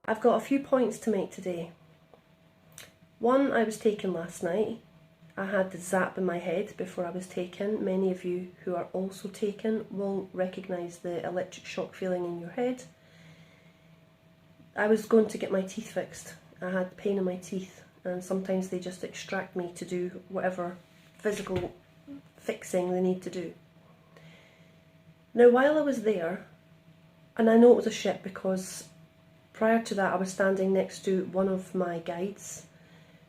I've got a few points to make today. One, I was taken last night. I had the zap in my head before I was taken. Many of you who are also taken will recognise the electric shock feeling in your head. I was going to get my teeth fixed. I had pain in my teeth, and sometimes they just extract me to do whatever physical fixing they need to do. Now, while I was there, and I know it was a ship because prior to that I was standing next to one of my guides,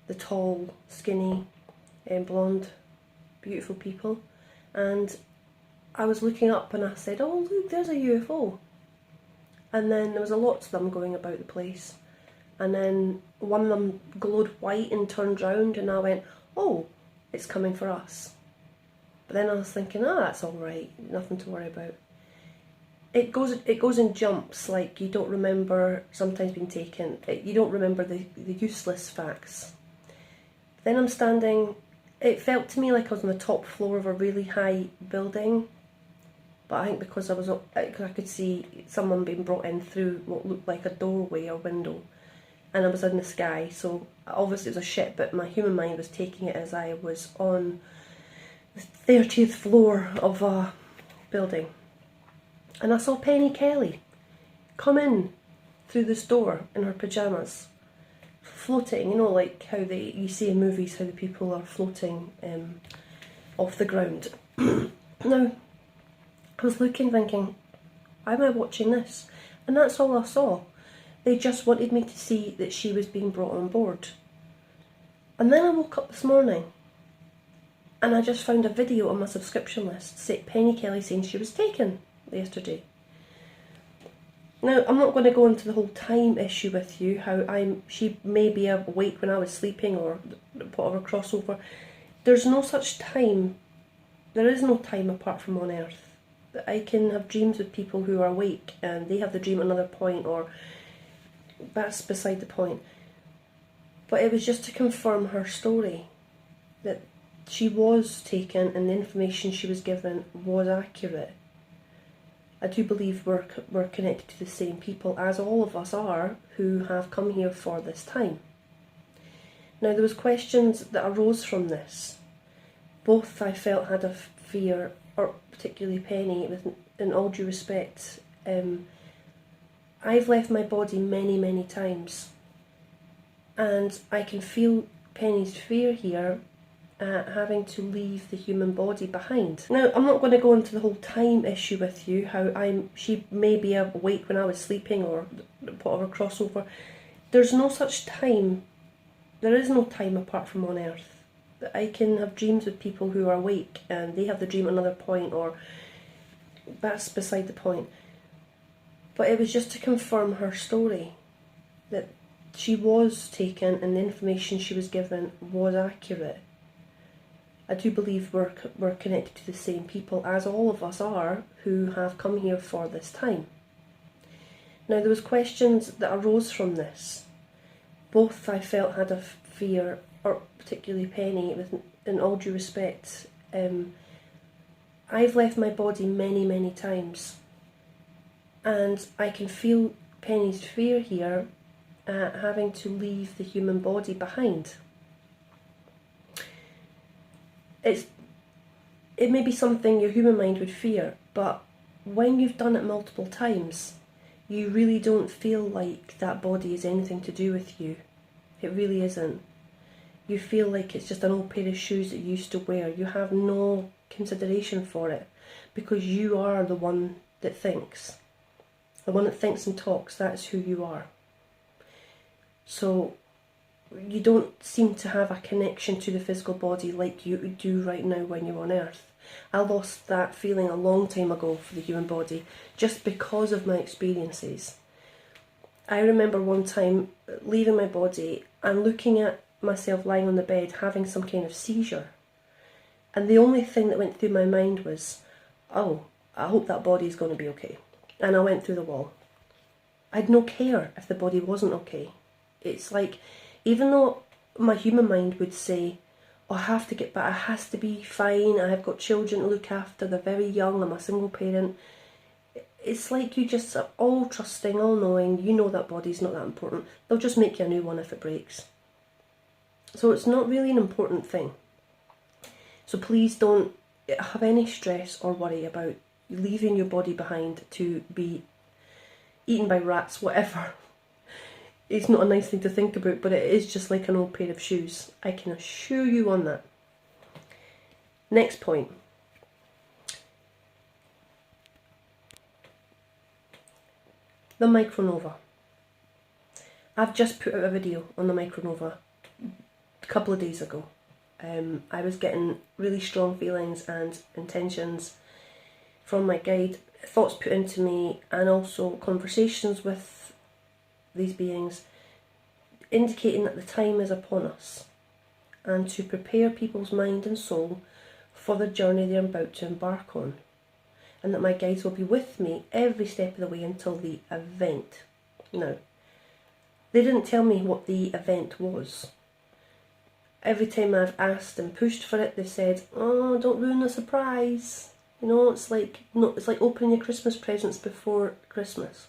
the tall, skinny, blonde, beautiful people, and I was looking up and I said, "Oh look, there's a UFO." And then there was a lot of them going about the place, and then one of them glowed white and turned round, and I went, "Oh, it's coming for us." But then I was thinking, that's alright, nothing to worry about. It goes in jumps, like you don't remember sometimes being taken, you don't remember the useless facts. Then I'm standing, it felt to me like I was on the top floor of a really high building, but I think because I could see someone being brought in through what looked like a doorway or window, and I was in the sky, so obviously it was a ship, but my human mind was taking it as I was on the 30th floor of a building. And I saw Penny Kelly come in through this door in her pyjamas, floating, you know, like how you see in movies how the people are floating off the ground. Now, I was looking thinking, why am I watching this? And that's all I saw. They just wanted me to see that she was being brought on board. And then I woke up this morning and I just found a video on my subscription list, Penny Kelly saying she was taken yesterday. Now, I'm not going to go into the whole time issue with you, how she may be awake when I was sleeping or whatever crossover. There's no such time, there is no time apart from on earth. I can have dreams with people who are awake and they have the dream at another point, or that's beside the point. But it was just to confirm her story, that she was taken and the information she was given was accurate. I do believe we're connected to the same people, as all of us are, who have come here for this time. Now, there was questions that arose from this. Both I felt had a fear, or particularly Penny, in all due respect. I've left my body many, many times, and I can feel Penny's fear here, having to leave the human body behind. Now, I'm not going to go into the whole time issue with you, how she may be awake when I was sleeping or whatever crossover. There's no such time, there is no time apart from on earth. I can have dreams with people who are awake and they have the dream at another point, or that's beside the point. But it was just to confirm her story, that she was taken and the information she was given was accurate. I do believe we're connected to the same people, as all of us are, who have come here for this time. Now, there was questions that arose from this. Both I felt had a fear, or particularly Penny, in all due respect. I've left my body many, many times, and I can feel Penny's fear here, having to leave the human body behind. It may be something your human mind would fear, but when you've done it multiple times, you really don't feel like that body is anything to do with you. It really isn't. You feel like it's just an old pair of shoes that you used to wear. You have no consideration for it, because you are the one that thinks. The one that thinks and talks, that's who you are. So you don't seem to have a connection to the physical body like you do right now when you're on earth. I lost that feeling a long time ago for the human body, just because of my experiences. I remember one time leaving my body and looking at myself lying on the bed having some kind of seizure, and the only thing that went through my mind was, oh, I hope that body is going to be okay. And I went through the wall. I had no care if the body wasn't okay. It's like, even though my human mind would say, oh, I have to get back, it has to be fine, I have got children to look after, they're very young, I'm a single parent, it's like you just are all trusting, all knowing, you know that body's not that important. They'll just make you a new one if it breaks. So it's not really an important thing. So please don't have any stress or worry about leaving your body behind to be eaten by rats, whatever. It's not a nice thing to think about, but it is just like an old pair of shoes. I can assure you on that. Next point. The micronova. I've just put out a video on the micronova a couple of days ago. I was getting really strong feelings and intentions from my guide, thoughts put into me, and also conversations with these beings indicating that the time is upon us and to prepare people's mind and soul for the journey they're about to embark on, and that my guides will be with me every step of the way until the event. Now, they didn't tell me what the event was. Every time I've asked and pushed for it, they've said, "Oh, don't ruin the surprise." You know, it's like opening your Christmas presents before Christmas.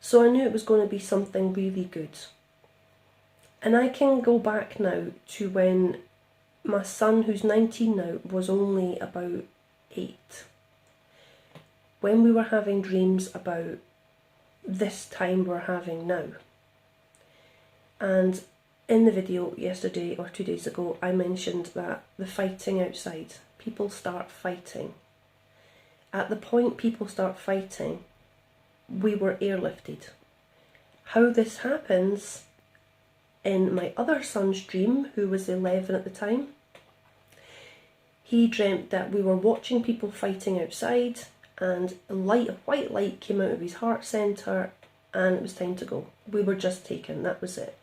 So I knew it was going to be something really good. And I can go back now to when my son, who's 19 now, was only about 8. When we were having dreams about this time we're having now. And in the video yesterday or 2 days ago, I mentioned that the fighting outside, people start fighting. At the point people start fighting, we were airlifted. How this happens in my other son's dream, who was 11 at the time, he dreamt that we were watching people fighting outside, and a white light came out of his heart centre, and it was time to go. We were just taken, that was it.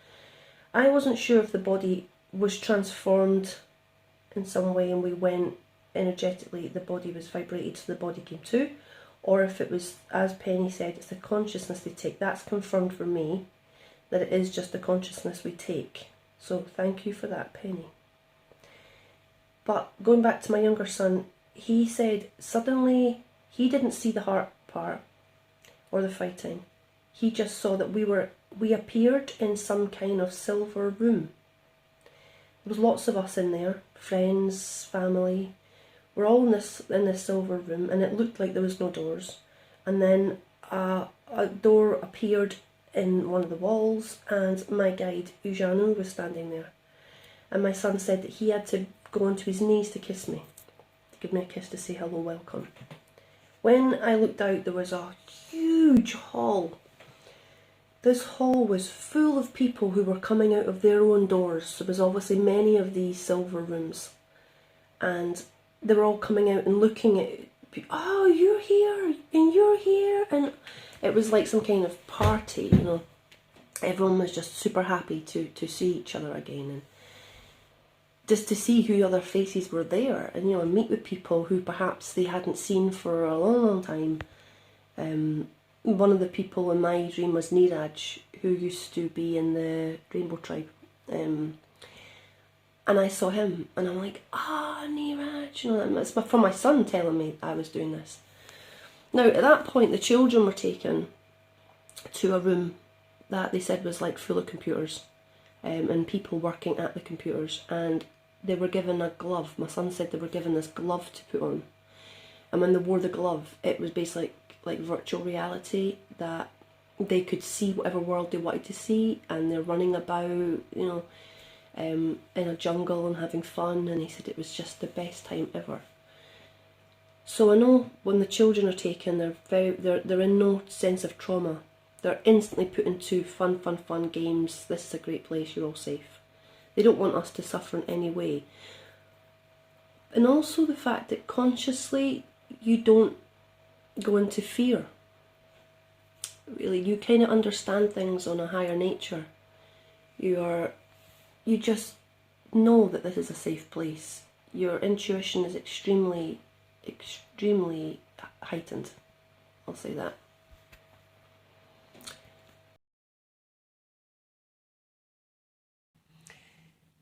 I wasn't sure if the body was transformed in some way and we went energetically, the body was vibrated so the body came to, or if it was, as Penny said, it's the consciousness they take. That's confirmed for me, that it is just the consciousness we take. So thank you for that, Penny. But going back to my younger son, he said suddenly he didn't see the heart part or the fighting. He just saw that we appeared in some kind of silver room. There was lots of us in there, friends, family. We're all in this silver room, and it looked like there was no doors. And then a door appeared in one of the walls, and my guide, Ujanu, was standing there. And my son said that he had to go onto his knees to kiss me, to give me a kiss to say hello, welcome. When I looked out, there was a huge hall. This hall was full of people who were coming out of their own doors. There was obviously many of these silver rooms, and they were all coming out and looking at, "Oh, you're here, and you're here," and it was like some kind of party, you know. Everyone was just super happy to see each other again, and just to see who other faces were there, and, you know, meet with people who perhaps they hadn't seen for a long, long time. One of the people in my dream was Niraj, who used to be in the Rainbow Tribe. And I saw him, and I'm like, Niraj, you know, it's from my son telling me I was doing this. Now, at that point, the children were taken to a room that they said was like full of computers, and people working at the computers, and they were given a glove. My son said they were given this glove to put on, and when they wore the glove, it was basically like virtual reality, that they could see whatever world they wanted to see, and they're running about, you know, in a jungle and having fun, and he said it was just the best time ever. So I know when the children are taken, they're in no sense of trauma. They're instantly put into fun games. This is a great place, you're all safe. They don't want us to suffer in any way. And also the fact that consciously you don't go into fear. Really, you kind of understand things on a higher nature. You just know that this is a safe place. Your intuition is extremely heightened. I'll say that.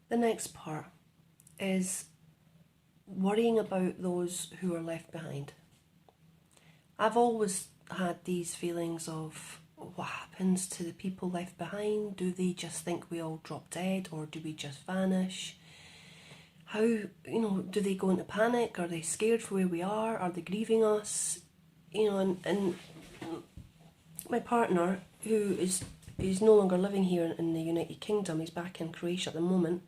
The next part is worrying about those who are left behind. I've always had these feelings of what happens to the people left behind. Do they just think we all drop dead, or do we just vanish? How, do they go into panic? Are they scared for where we are? Are they grieving us? And my partner, who is no longer living here in the United Kingdom, he's back in Croatia at the moment,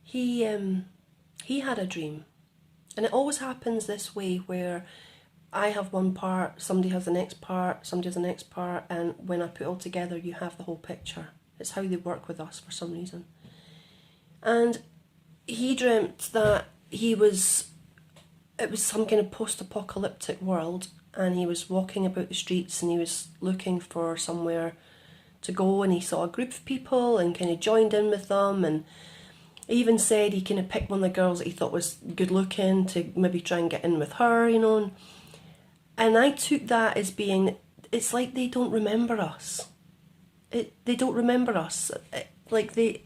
he had a dream. And it always happens this way, where I have one part, somebody has the next part, somebody has the next part, and when I put it all together, you have the whole picture. It's how they work with us for some reason. And he dreamt that it was some kind of post-apocalyptic world, and he was walking about the streets and he was looking for somewhere to go, and he saw a group of people and kind of joined in with them, and he even said he kind of picked one of the girls that he thought was good looking to maybe try and get in with her, and I took that as being, it's like they don't remember us. They don't remember us. Like the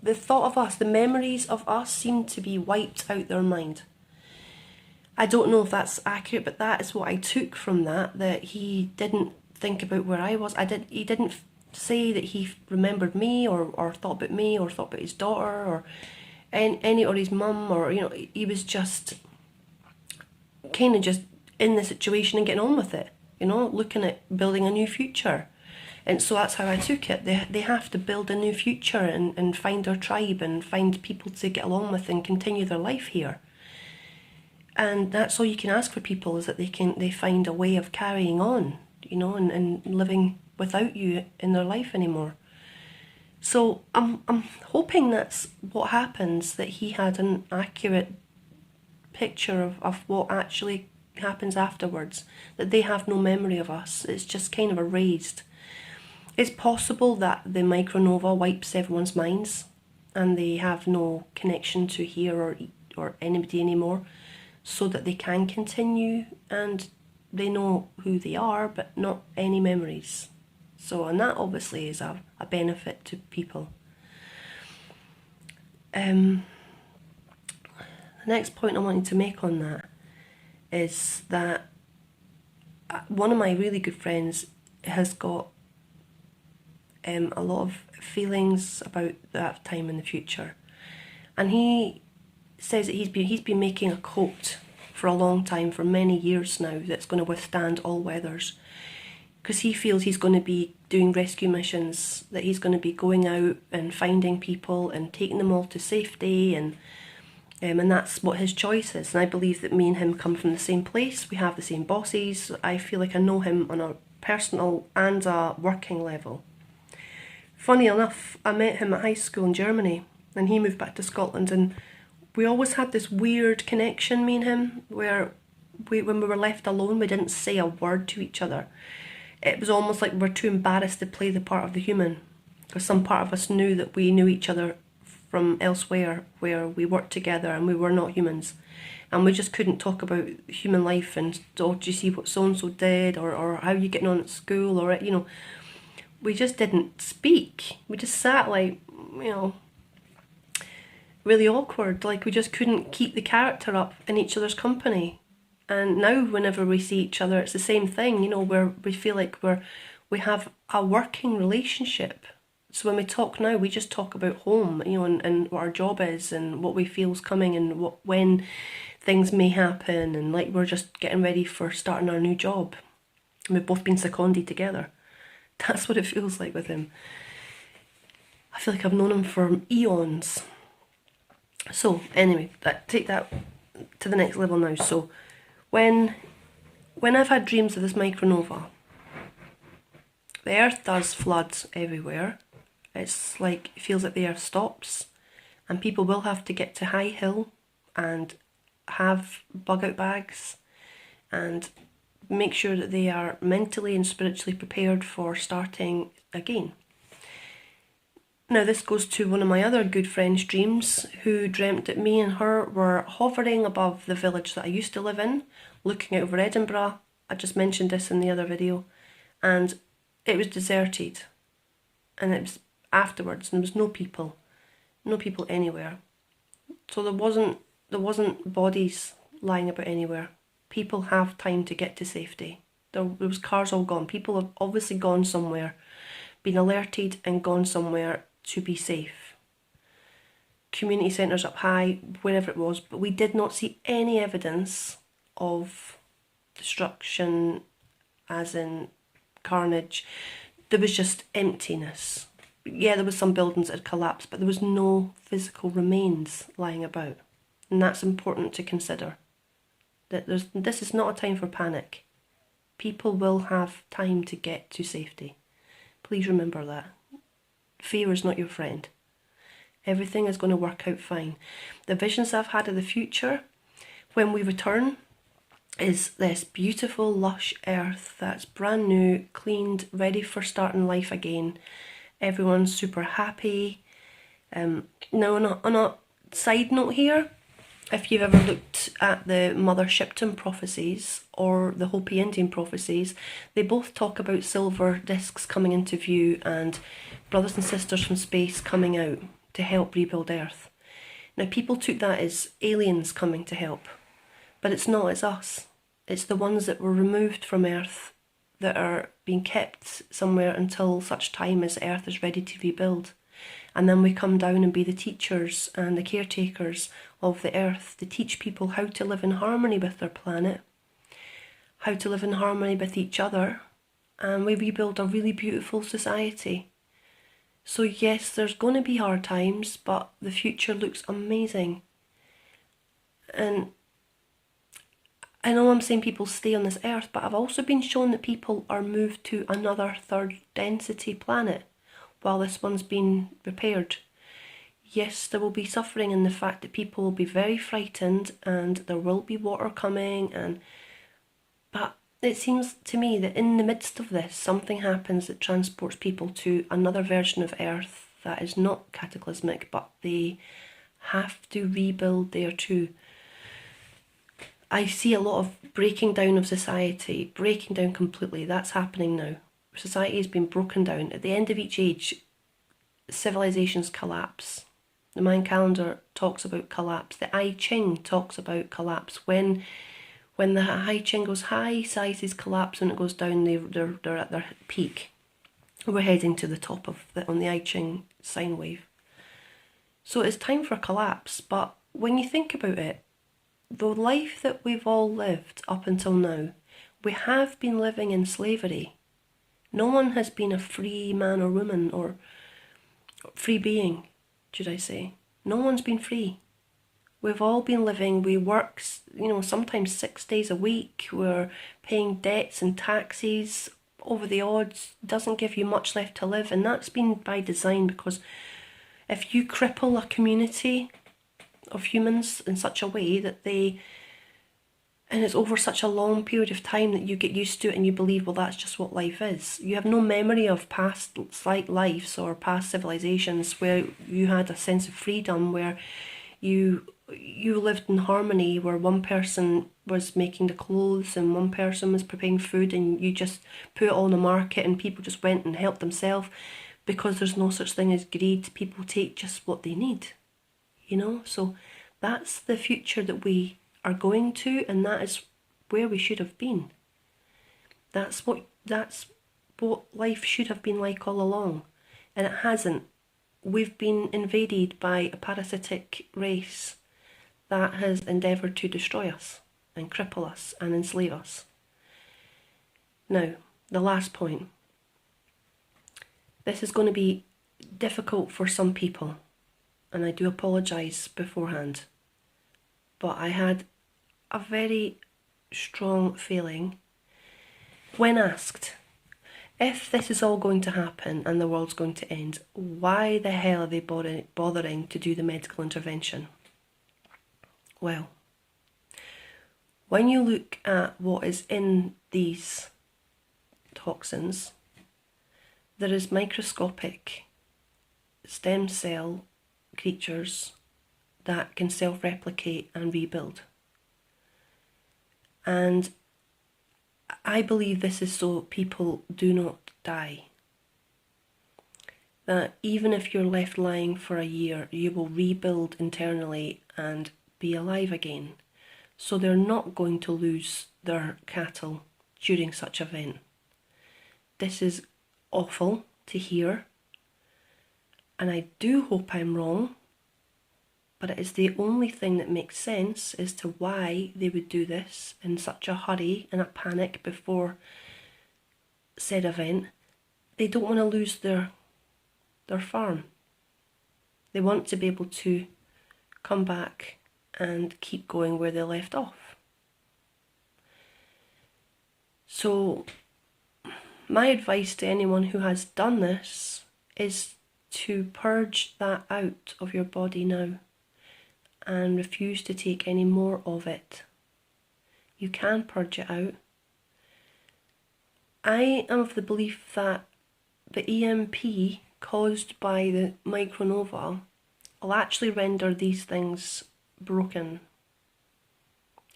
thought of us, the memories of us seem to be wiped out their mind. I don't know if that's accurate, but that is what I took from that he didn't think about where I was. He didn't say that he remembered me or thought about me or thought about his daughter or any or his mum, or he was just kind of just in the situation and getting on with it, looking at building a new future. And so that's how I took it. They have to build a new future and find their tribe and find people to get along with and continue their life here. And that's all you can ask for people, is that they find a way of carrying on, and living without you in their life anymore. So I'm hoping that's what happens, that he had an accurate picture of what actually happens afterwards, that they have no memory of us. It's just kind of erased. It's possible that the micronova wipes everyone's minds and they have no connection to here or anybody anymore, so that they can continue and they know who they are, but not any memories. So, and that obviously is a benefit to people. The next point I wanted to make on that is that one of my really good friends has got a lot of feelings about that time in the future, and he says that he's been making a coat for a long time, for many years now, that's going to withstand all weathers, because he feels he's going to be doing rescue missions, that he's going to be going out and finding people and taking them all to safety, and that's what his choice is. And I believe that me and him come from the same place. We have the same bosses. I feel like I know him on a personal and a working level. Funny enough, I met him at high school in Germany, and he moved back to Scotland, and we always had this weird connection, me and him, where when we were left alone, we didn't say a word to each other. It was almost like we were too embarrassed to play the part of the human, because some part of us knew that we knew each other from elsewhere, where we worked together and we were not humans, and we just couldn't talk about human life and, oh, do you see what so-and-so did, or how are you getting on at school, or we just didn't speak. We just sat like, really awkward, like we just couldn't keep the character up in each other's company. And now whenever we see each other, it's the same thing, where we feel like we have a working relationship. So when we talk now, we just talk about home, and what our job is and what we feel's coming and when things may happen, and like we're just getting ready for starting our new job. And we've both been seconded together. That's what it feels like with him. I feel like I've known him for eons. So anyway, take that to the next level now. So when I've had dreams of this micronova, the earth does flood everywhere. It's like, it feels like the earth stops, and people will have to get to high hill and have bug out bags and make sure that they are mentally and spiritually prepared for starting again. Now this goes to one of my other good friends' dreams, who dreamt that me and her were hovering above the village that I used to live in, looking out over Edinburgh. I just mentioned this in the other video, and it was deserted, and it was afterwards, and there was no people anywhere. So there wasn't bodies lying about anywhere. People have time to get to safety. There was cars all gone. People have obviously gone somewhere, been alerted and gone somewhere to be safe. Community centres up high, wherever it was, but we did not see any evidence of destruction, as in carnage. There was just emptiness. Yeah, there was some buildings that had collapsed, but there was no physical remains lying about. And that's important to consider. That this is not a time for panic. People will have time to get to safety. Please remember that. Fear is not your friend. Everything is going to work out fine. The visions I've had of the future, when we return, is this beautiful, lush earth that's brand new, cleaned, ready for starting life again. Everyone's super happy. Now, on a side note here, if you've ever looked at the Mother Shipton prophecies or the Hopi Indian prophecies, they both talk about silver discs coming into view and brothers and sisters from space coming out to help rebuild Earth. Now, people took that as aliens coming to help, but it's not, it's us. It's the ones that were removed from Earth that are being kept somewhere until such time as Earth is ready to rebuild. And then we come down and be the teachers and the caretakers of the earth to teach people how to live in harmony with their planet, how to live in harmony with each other, and we rebuild a really beautiful society. So yes, there's going to be hard times, but the future looks amazing. And I know I'm saying people stay on this earth, but I've also been shown that people are moved to another third density planet while this one's been repaired. Yes, there will be suffering in the fact that people will be very frightened and there will be water coming, but it seems to me that in the midst of this, something happens that transports people to another version of Earth that is not cataclysmic, but they have to rebuild there too. I see a lot of breaking down of society, breaking down completely. That's happening now. Society has been broken down. At the end of each age, civilizations collapse. The Mayan calendar talks about collapse. The I Ching talks about collapse. When the I Ching goes high, sizes collapse. When it goes down, they're at their peak. We're heading to the top of on the I Ching sine wave. So it's time for collapse. But when you think about it, the life that we've all lived up until now, we have been living in slavery. No one has been a free man or woman or free being, should I say. No one's been free. We've all been living, we work, sometimes 6 days a week. We're paying debts and taxes over the odds. Doesn't give you much left to live. And that's been by design, because if you cripple a community of humans in such a way that and it's over such a long period of time that you get used to it and you believe, well, that's just what life is. You have no memory of past lives or past civilizations where you had a sense of freedom, where you lived in harmony, where one person was making the clothes and one person was preparing food, and you just put it all on the market and people just went and helped themselves, because there's no such thing as greed. People take just what they need, So that's the future that we are going to, and that is where we should have been. That's what life should have been like all along, and it hasn't. We've been invaded by a parasitic race that has endeavoured to destroy us and cripple us and enslave us. Now, the last point. This is going to be difficult for some people, and I do apologise beforehand, but I had a very strong feeling when asked, if this is all going to happen and the world's going to end, why the hell are they bothering to do the medical intervention? Well, when you look at what is in these toxins, there is microscopic stem cell creatures that can self-replicate and rebuild. And I believe this is so people do not die. That even if you're left lying for a year, you will rebuild internally and be alive again. so they're not going to lose their cattle during such an event. This is awful to hear, and I do hope I'm wrong, but it is the only thing that makes sense as to why they would do this in such a hurry and a panic before said event. They don't want to lose their farm. They want to be able to come back and keep going where they left off. So my advice to anyone who has done this is to purge that out of your body now and refuse to take any more of it. You can purge it out. I am of the belief that the EMP caused by the micronova will actually render these things broken.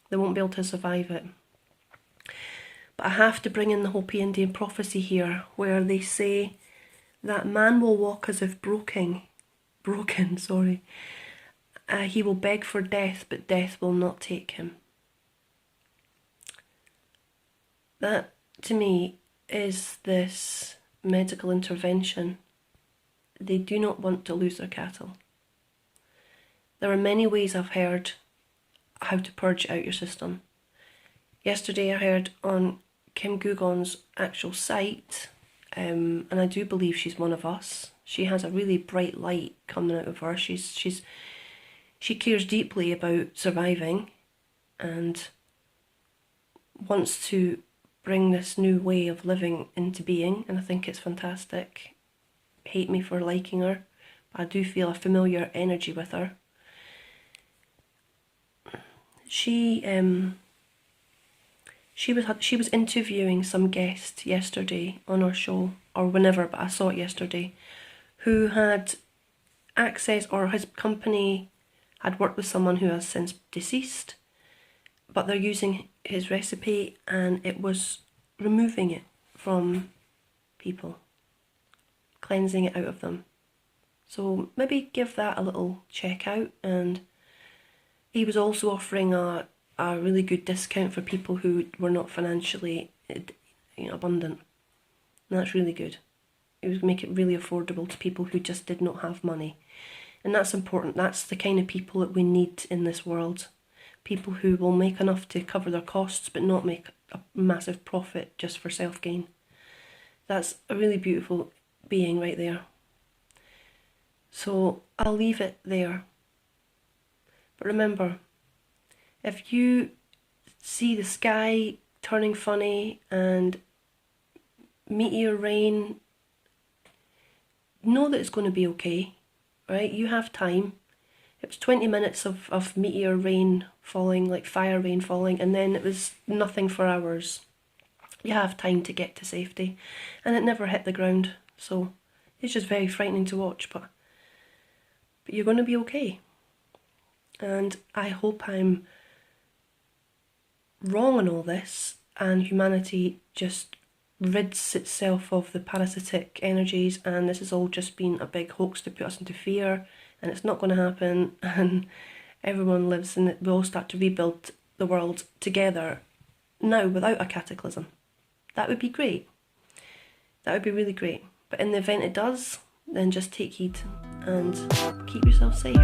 They won't be able to survive it. But I have to bring in the Hopi Indian prophecy here, where they say that man will walk as if broken. He will beg for death, but death will not take him. That, to me, is this medical intervention. They do not want to lose their cattle. There are many ways I've heard how to purge out your system. Yesterday I heard on Kim Gugon's actual site, and I do believe she's one of us. She has a really bright light coming out of her. She cares deeply about surviving and wants to bring this new way of living into being, and I think it's fantastic. Hate me for liking her, but I do feel a familiar energy with her. She was interviewing some guest yesterday on our show, or whenever, but I saw it yesterday, who had access, or his company had worked with someone who has since deceased, but they're using his recipe and it was removing it from people, cleansing it out of them. So maybe give that a little check out. And he was also offering a really good discount for people who were not financially abundant. And that's really good. It would make it really affordable to people who just did not have money. And that's important. That's the kind of people that we need in this world. People who will make enough to cover their costs but not make a massive profit just for self-gain. That's a really beautiful being right there. So I'll leave it there. But remember, if you see the sky turning funny and meteor rain, know that it's going to be okay, right? You have time. It was 20 minutes of meteor rain falling, like fire rain falling, and then it was nothing for hours. You have time to get to safety. And it never hit the ground, so it's just very frightening to watch, but you're going to be okay. And I hope I'm wrong on all this, and humanity just rids itself of the parasitic energies, and this has all just been a big hoax to put us into fear, and it's not going to happen, and everyone lives in it. We all start to rebuild the world together now without a cataclysm. That would be great. That would be really great. But in the event it does, then just take heed and keep yourself safe.